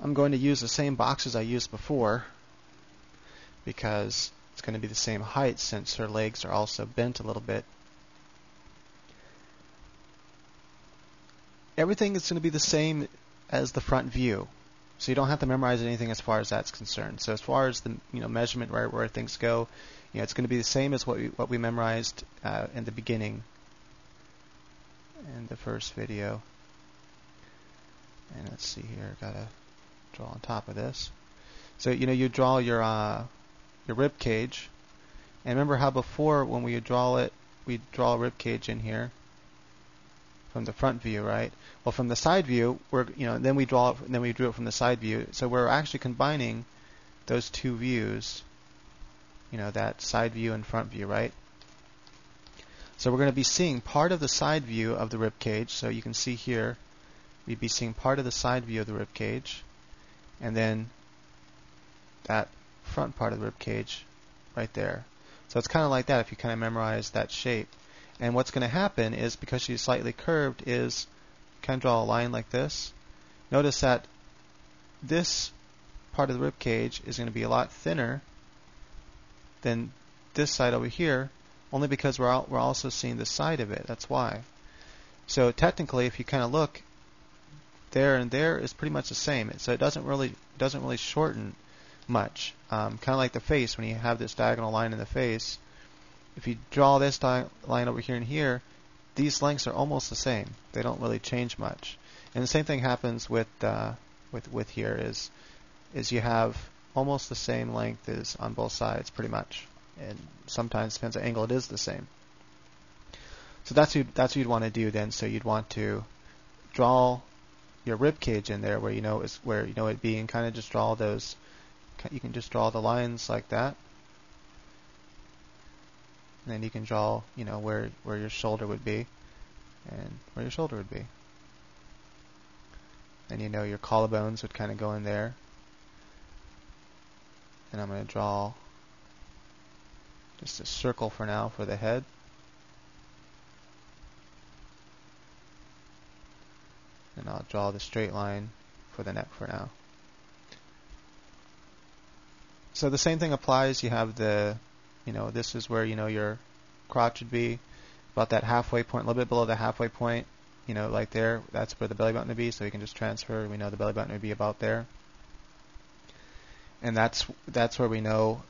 I'm going to use the same boxes I used before because it's going to be the same height since her legs are also bent a little bit. Everything is going to be the same as the front view, so you don't have to memorize anything as far as that's concerned. So as far as the measurement where things go, it's going to be the same as what we memorized in the beginning in the first video. And let's see here, gotta draw on top of this. So you draw your rib cage, and remember how before when we draw it, we draw a rib cage in here from the front view, right? Well, from the side view, then we drew it from the side view. So we're actually combining those two views, that side view and front view, right? So we're going to be seeing part of the side view of the rib cage. So you can see here, we'd be seeing part of the side view of the rib cage, and then that front part of the rib cage right there. So it's kind of like that if you kind of memorize that shape. And what's going to happen is, because she's slightly curved, is kind of draw a line like this. Notice that this part of the rib cage is going to be a lot thinner than this side over here, only because we're also seeing the side of it. That's why. So technically, if you kind of look, there and there is pretty much the same. So it doesn't really shorten much. Kind of like the face, when you have this diagonal line in the face. If you draw this line over here and here, these lengths are almost the same. They don't really change much. And the same thing happens with here is you have almost the same length as on both sides, pretty much. And sometimes, depends on the angle, it is the same. So that's what you'd want to do then. So you'd want to draw your rib cage in there where it'd be, and kind of just draw those. You can just draw the lines like that. And then you can draw, where your shoulder would be, and where your shoulder would be. And your collarbones would kind of go in there. And I'm going to draw just a circle for now for the head. And I'll draw the straight line for the neck for now. So the same thing applies. You have the this is where your crotch would be, about that halfway point, a little bit below the halfway point, like there. That's where the belly button would be. So you can just transfer. We know the belly button would be about there, and that's where we know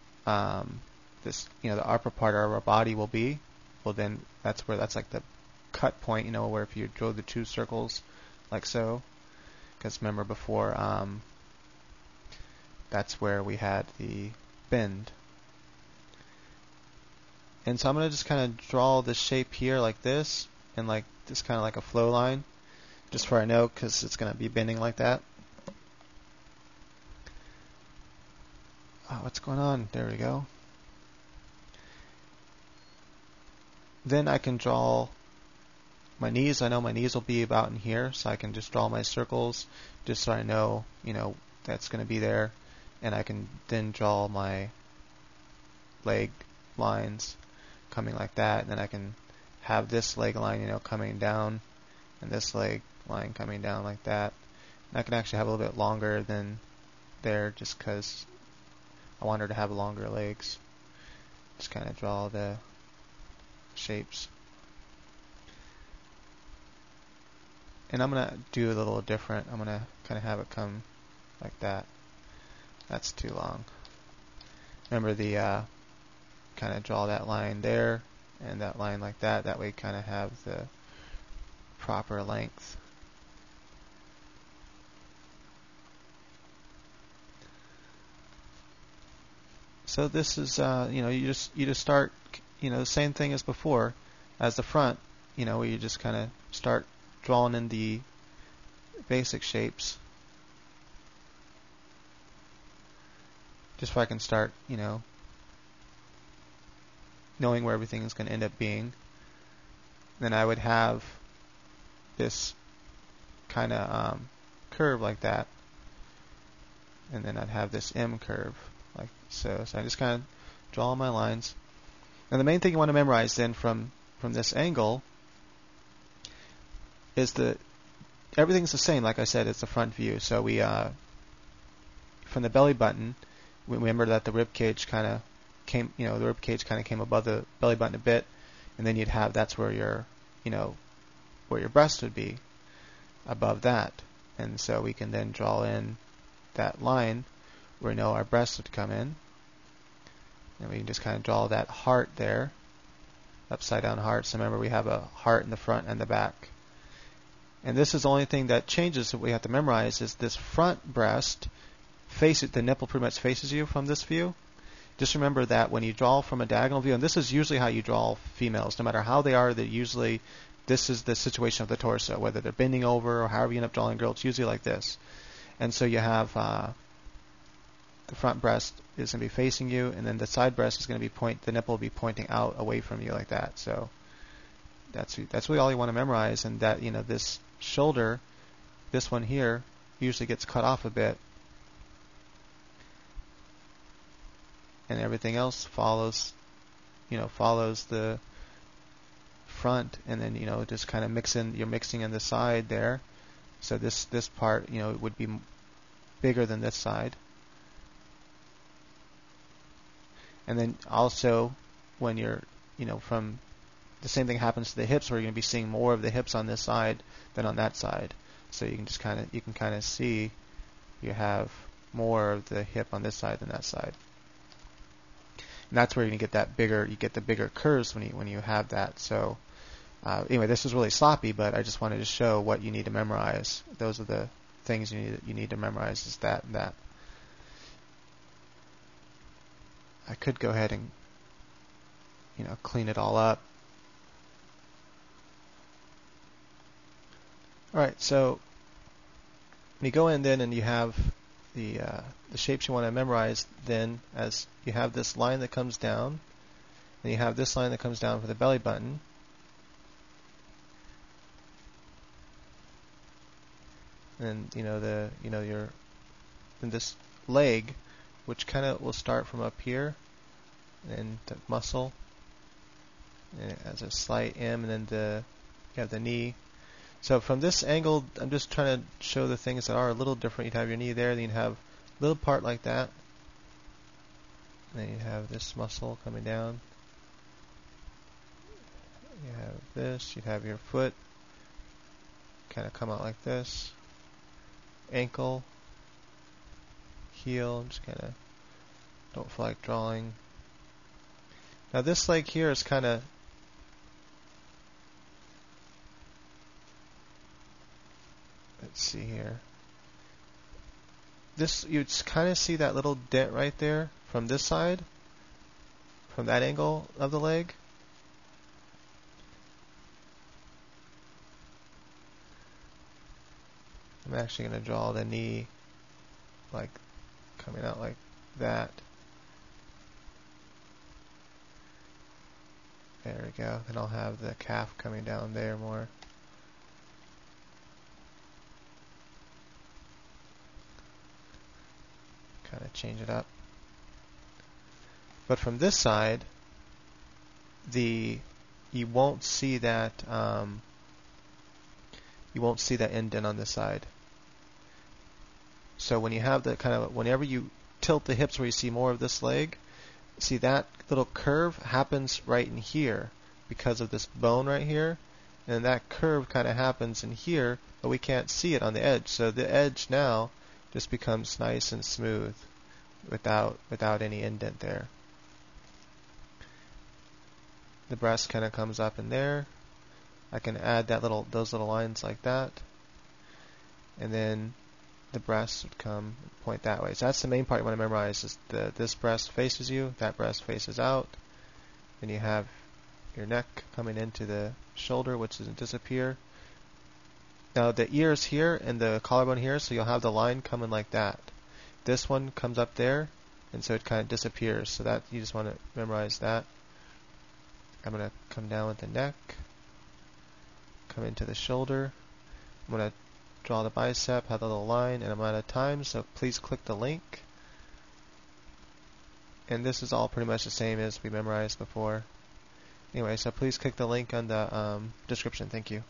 this the upper part of our body will be. Well, then that's like the cut point. Where if you draw the two circles, like so, because remember before, that's where we had the bend. And so I'm going to just kind of draw this shape here like this, and like this, kind of like a flow line, just for I know, because it's going to be bending like that. Oh, what's going on? There we go. Then I can draw my knees. I know my knees will be about in here, so I can just draw my circles, just so I know, that's going to be there. And I can then draw my leg lines coming like that, and then I can have this leg line, coming down, and this leg line coming down like that. And I can actually have a little bit longer than there, just because I want her to have longer legs. Just kind of draw the shapes. And I'm going to do a little different. I'm going to kind of have it come like that. That's too long. Remember the kind of draw that line there and that line like that. That way you kind of have the proper length. So this is you just start the same thing as before, as the front, where you just kind of start drawing in the basic shapes. Just so I can start, knowing where everything is going to end up being. Then I would have this kind of curve like that, and then I'd have this M curve like so. So I just kind of draw my lines. And the main thing you want to memorize then from this angle is everything's the same. Like I said, it's the front view. So we from the belly button, remember that the rib cage kind of came, the rib cage kind of came above the belly button a bit, and then you'd have, that's where your, where your breast would be, above that. And so we can then draw in that line where we know our breast would come in. And we can just kind of draw that heart there, upside down heart. So remember, we have a heart in the front and the back. And this is the only thing that changes that we have to memorize is this front breast, the nipple pretty much faces you from this view. Just remember that when you draw from a diagonal view, and this is usually how you draw females, no matter how they are, this is the situation of the torso, whether they're bending over or however you end up drawing a girl, it's usually like this. And so you have the front breast is going to be facing you, and then the side breast is going to be the nipple will be pointing out away from you like that. So that's really all you want to memorize, and that, this shoulder, this one here, usually gets cut off a bit, and everything else follows the front, and then just kind of you're mixing in the side there. So this part would be bigger than this side. And then also when you're from the same thing happens to the hips, where you're going to be seeing more of the hips on this side than on that side. So you can just kind of see you have more of the hip on this side than that side. And that's where you're going to get the bigger curves when you have that. So anyway, this is really sloppy, but I just wanted to show what you need to memorize. Those are the things you need to memorize, is that and that. I could go ahead and clean it all up. Alright, so when you go in then and you have the shapes you want to memorize, then as you have this line that comes down, and you have this line that comes down for the belly button, and you're in this leg, which kind of will start from up here, and the muscle, and it has a slight M, and then you have the knee. So from this angle, I'm just trying to show the things that are a little different. You'd have your knee there, then you'd have a little part like that, and then you have this muscle coming down. You have this, you'd have your foot kind of come out like this, ankle, heel, just kind of don't feel like drawing. Now this leg here is kind of, let's see here. This, you'd kind of see that little dent right there from this side, from that angle of the leg. I'm actually going to draw the knee like coming out like that. There we go. Then I'll have the calf coming down there more. Kind of change it up. But from this side, you won't see that indent on this side. So when you have the whenever you tilt the hips where you see more of this leg, see that little curve happens right in here because of this bone right here, and that curve kind of happens in here, but we can't see it on the edge. So the edge now just becomes nice and smooth without any indent there. The breast kind of comes up in there. I can add those little lines like that, and then the breast would point that way. So that's the main part you want to memorize, is this breast faces you, that breast faces out. Then you have your neck coming into the shoulder, which doesn't disappear. Now the ear is here and the collarbone here, so you'll have the line coming like that. This one comes up there, and so it kind of disappears. So that you just want to memorize that. I'm going to come down with the neck, come into the shoulder. I'm going to draw the bicep, have the little line, and I'm out of time, so please click the link. And this is all pretty much the same as we memorized before. Anyway, so please click the link on the description. Thank you.